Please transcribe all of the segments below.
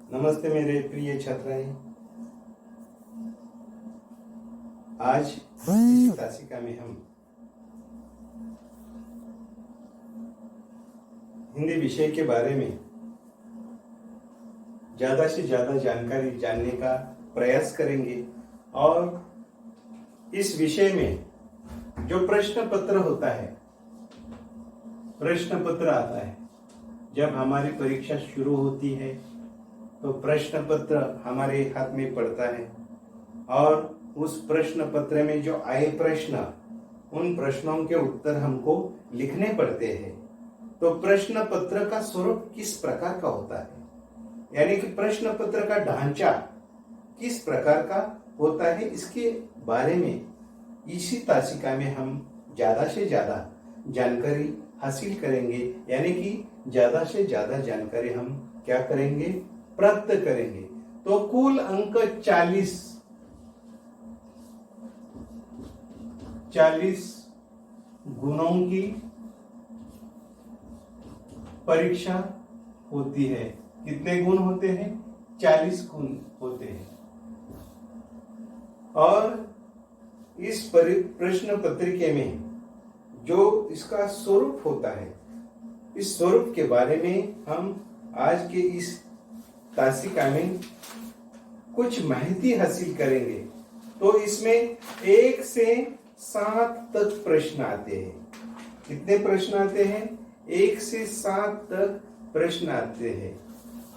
नमस्ते मेरे प्रिय छात्राएं। आज इसी तासिका में हम हिंदी विषय के बारे में ज़्यादा से ज़्यादा जानकारी जानने का प्रयास करेंगे और इस विषय में जो प्रश्न पत्र होता है, प्रश्न पत्र आता है जब हमारी परीक्षा शुरू होती है तो प्रश्न पत्र हमारे हाथ में पड़ता है और उस प्रश्न पत्र में जो आए प्रश्न, उन प्रश्नों के उत्तर हमको लिखने पड़ते हैं। तो प्रश्न पत्र का स्वरूप किस प्रकार का होता है, यानी कि प्रश्न पत्र का ढांचा किस प्रकार का होता है, इसके बारे में इसी तासिका में हम ज्यादा से ज्यादा जानकारी हासिल करेंगे। यानी कि ज्यादा से ज्यादा जानकारी हम क्या करेंगे, प्राप्त करेंगे। तो कुल अंक 40 गुणों की परीक्षा होती है। कितने गुण होते हैं? 40 गुण होते हैं। और इस प्रश्न पत्रिका में जो इसका स्वरूप होता है, इस स्वरूप के बारे में हम आज के इस तासिका में कुछ माहिती हासिल करेंगे। तो इसमें 1 से 7 तक प्रश्न आते हैं। कितने प्रश्न आते हैं? 1 से 7 तक प्रश्न आते हैं।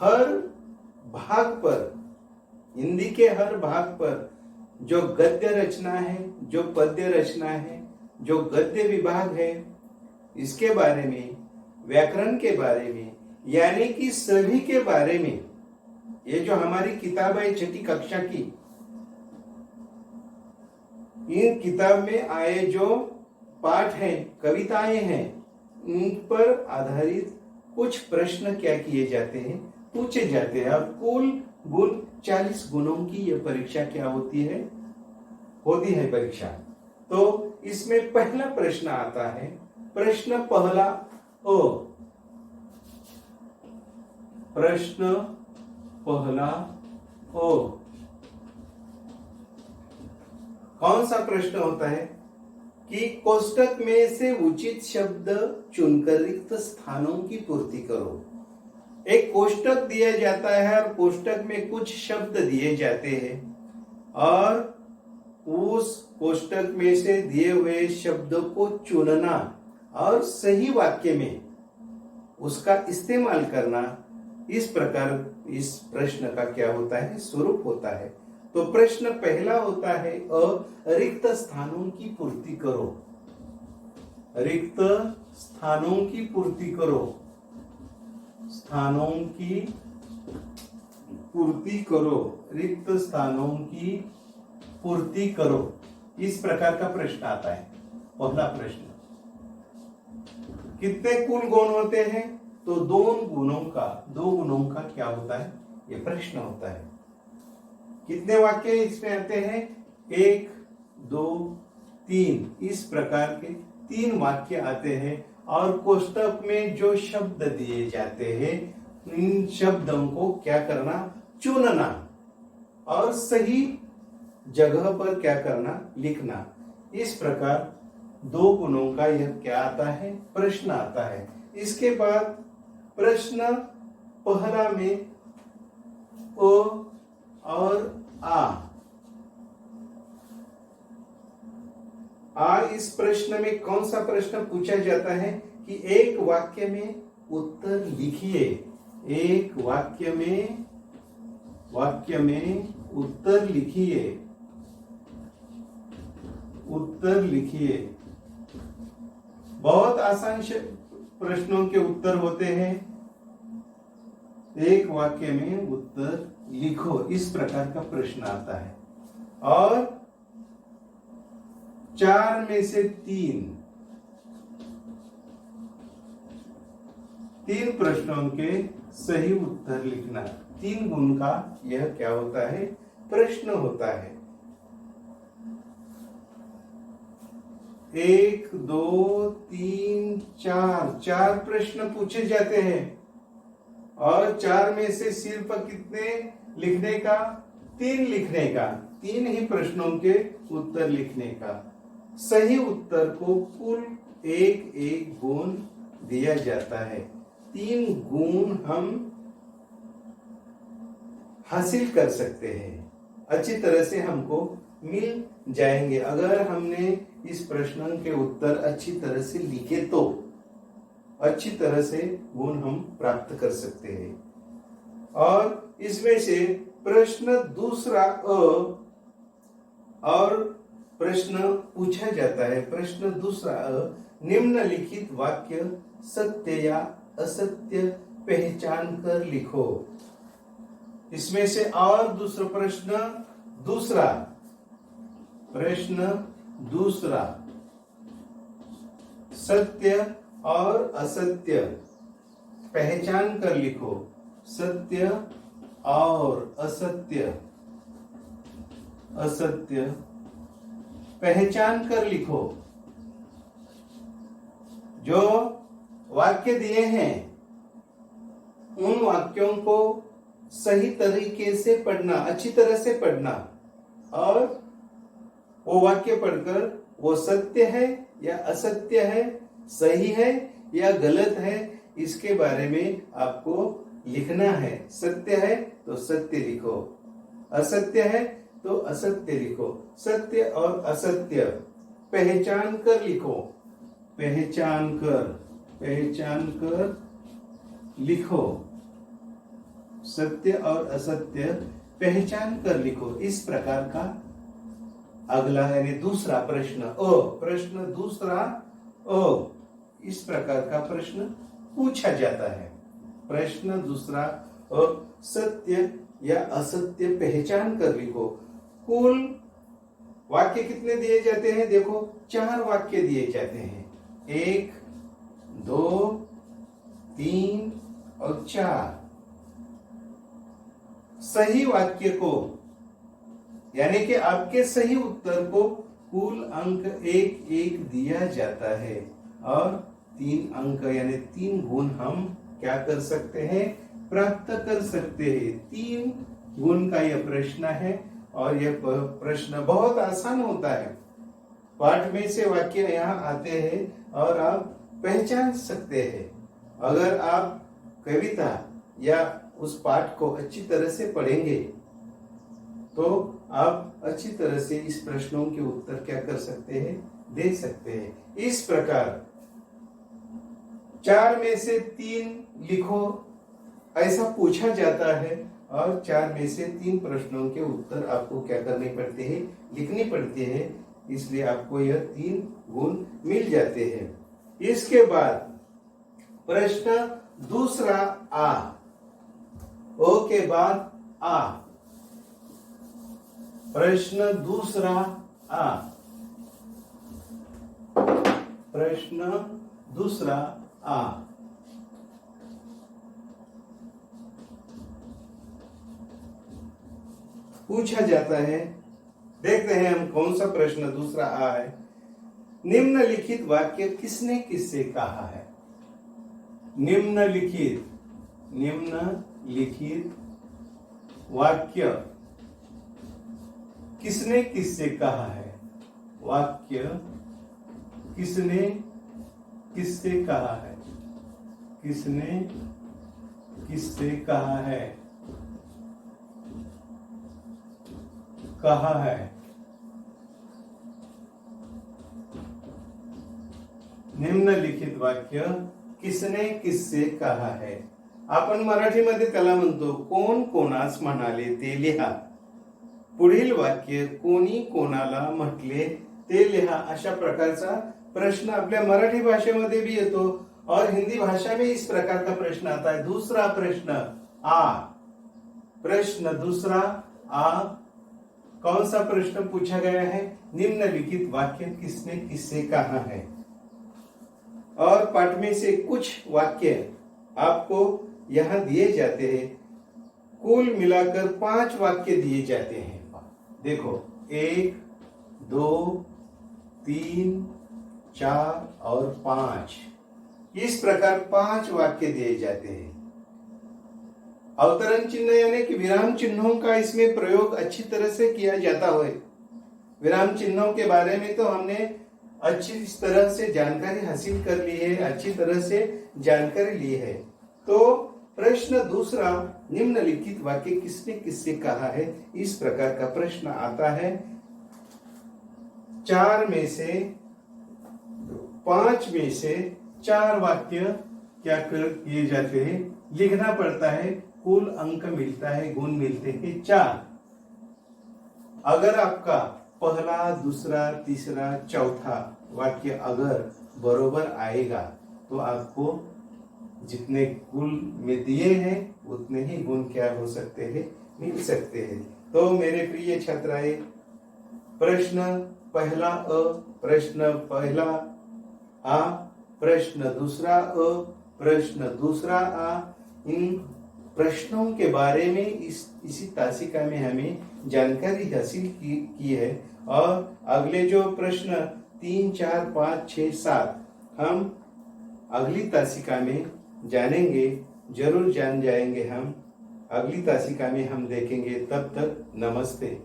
हर भाग पर, हिंदी के हर भाग पर जो गद्य रचना है, जो पद्य रचना है, जो गद्य विभाग है, इसके बारे में, व्याकरण के बारे में, यानी कि सभी के बारे में, ये जो हमारी किताब है 6ठी कक्षा की, इन किताब में आए जो पाठ हैं, कविताएं हैं, उन पर आधारित कुछ प्रश्न क्या किए जाते हैं, पूछे जाते हैं। और कुल गुण 40 गुणों की यह परीक्षा क्या होती है परीक्षा। तो इसमें पहला प्रश्न आता है, प्रश्न पहला ओ, प्रश्न पहला ओ। कौन सा प्रश्न होता है कि कोष्टक में से उचित शब्द चुनकर रिक्त स्थानों की पूर्ति करो। एक कोष्टक दिया जाता है और कोष्टक में कुछ शब्द दिए जाते हैं और उस कोष्टक में से दिए हुए शब्द को चुनना और सही वाक्य में उसका इस्तेमाल करना, इस प्रकार इस प्रश्न का क्या होता है, स्वरूप होता है। तो प्रश्न पहला होता है रिक्त स्थानों की पूर्ति करो। रिक्त स्थानों की पूर्ति करो, स्थानों की पूर्ति करो, रिक्त स्थानों की पूर्ति करो। इस प्रकार का प्रश्न आता है, पहला प्रश्न। कितने कुल गुण होते हैं? तो दो गुणों का क्या होता है, ये प्रश्न होता है। कितने वाक्य इसमें आते हैं? 1, 2, 3, इस प्रकार के 3 वाक्य आते हैं। और कोष्टक में जो शब्द दिए जाते हैं, इन शब्दों को क्या करना, चुनना और सही जगह पर क्या करना, लिखना। इस प्रकार 2 गुणों का यह क्या आता है, प्रश्न आता है। इसके बाद प्रश्न पहला में ओ और आ, इस प्रश्न में कौन सा प्रश्न पूछा जाता है कि एक वाक्य में उत्तर लिखिए। एक वाक्य में उत्तर लिखिए, उत्तर लिखिए। बहुत आसान प्रश्नों के उत्तर होते हैं। एक वाक्य में उत्तर लिखो, इस प्रकार का प्रश्न आता है। और 4 में से 3 प्रश्नों के सही उत्तर लिखना। 3 गुण का यह क्या होता है, प्रश्न होता है। 1, 2, 3, 4 प्रश्न पूछे जाते हैं और 4 में से सिर्फ कितने लिखने का? 3 लिखने का। 3 ही प्रश्नों के उत्तर लिखने का। सही उत्तर को कुल 1-1 गुण दिया जाता है। 3 गुण हम हासिल कर सकते हैं, अच्छी तरह से हमको मिल जाएंगे अगर हमने इस प्रश्न के उत्तर अच्छी तरह से लिखे तो अच्छी तरह से गुण हम प्राप्त कर सकते हैं। और इसमें से प्रश्न दूसरा और प्रश्न पूछा जाता है। प्रश्न दूसरा निम्नलिखित वाक्य सत्य या असत्य पहचान कर लिखो। इसमें से और प्रश्न दूसरा सत्य और असत्य पहचान कर लिखो। सत्य और असत्य पहचान कर लिखो। जो वाक्य दिए हैं उन वाक्यों को सही तरीके से पढ़ना, अच्छी तरह से पढ़ना, और वो वाक्य पढ़कर वो सत्य है या असत्य है, सही है या गलत है, इसके बारे में आपको लिखना है। सत्य है तो सत्य लिखो, असत्य है तो असत्य लिखो। सत्य और असत्य पहचान कर लिखो। पहचान कर लिखो। सत्य और असत्य पहचान कर लिखो। इस प्रकार का अगला यानी दूसरा प्रश्न प्रश्न दूसरा इस प्रकार का प्रश्न पूछा जाता है। प्रश्न दूसरा सत्य या असत्य पहचान कर लिखो। कुल वाक्य कितने दिए जाते हैं? देखो 4 वाक्य दिए जाते हैं। 1, 2, 3 और 4। सही वाक्य को यानी कि आपके सही उत्तर को कुल अंक 1-1 दिया जाता है और 3 अंक यानी 3 गुण हम क्या कर सकते हैं? प्राप्त कर सकते हैं। 3 गुण का यह प्रश्न है और यह प्रश्न बहुत आसान होता है। पाठ में से वाक्य यहाँ आते हैं और आप पहचान सकते हैं। अगर आप कविता या उस पाठ को अच्छी तरह से पढ़ेंगे तो आप अच्छी तरह से इस प्रश्नों के उत्तर क्या कर सकते हैं? दे सकते हैं। इस प्रकार 4 में से 3 लिखो ऐसा पूछा जाता है और 4 में से 3 प्रश्नों के उत्तर आपको क्या करने पड़ते हैं? लिखने पड़ते हैं। इसलिए आपको यह 3 गुण मिल जाते हैं। इसके बाद प्रश्न दूसरा ओ के बाद आ। प्रश्न दूसरा आ। पूछा जाता है। देखते हैं हम कौन सा प्रश्न दूसरा आ है। निम्नलिखित वाक्य किसने किससे कहा है? निम्नलिखित वाक्य किसने किससे कहा है? वाक्य किसने किससे कहा है? किसने किससे कहा है? कहा है। निम्नलिखित वाक्य किसने किससे कहा है? आपण मराठीमध्ये त्याला म्हणतो कोण कोणास म्हणाले ते लिहा। पुढील वाक्य कोणी कोणाला म्हटले ते लिहा। अशा प्रकारचा प्रश्न आपल्या मराठी भाषेमध्ये भी येतो और हिंदी भाषा में इस प्रकार का प्रश्न आता है। दूसरा प्रश्न प्रश्न दूसरा कौन सा प्रश्न पूछा गया है? निम्नलिखित वाक्य किसने किससे कहा है? और पाठ में से कुछ वाक्य आपको यहां दिए जाते हैं। कुल मिलाकर 5 वाक्य दिए जाते हैं। देखो 1, 2, 3, 4 और 5 इस प्रकार 5 वाक्य दिए जाते हैं। अवतरण चिन्ह यानी कि विराम चिन्हों का इसमें प्रयोग अच्छी तरह से किया जाता है। विराम चिन्हों के बारे में तो हमने अच्छी इस तरह से जानकारी हासिल कर ली है, अच्छी तरह से जानकारी ली है। तो प्रश्न दूसरा, निम्नलिखित वाक्य किसने किससे कहा है, इस प्रकार का प्रश्न आता है। 5 में से 4 वाक्य क्या किए जाते हैं, लिखना पड़ता है। कुल अंक मिलता है, गुण मिलते हैं 4। अगर आपका पहला, दूसरा, तीसरा, चौथा वाक्य अगर बरोबर आएगा तो आपको जितने कुल में दिए हैं उतने ही गुण क्या हो सकते हैं, मिल सकते हैं। तो मेरे प्रिय छात्राएं, प्रश्न पहला अ, प्रश्न पहला आ, प्रश्न दूसरा अ, प्रश्न दूसरा आ, इन प्रश्नों के बारे में इसी तासिका में हमें जानकारी हासिल की है। और अगले जो प्रश्न 3, 4, 5, 6, 7 हम अगली तासिका में जानेंगे, जरूर जान जाएंगे हम। अगली तासिका में हम देखेंगे। तब तक नमस्ते।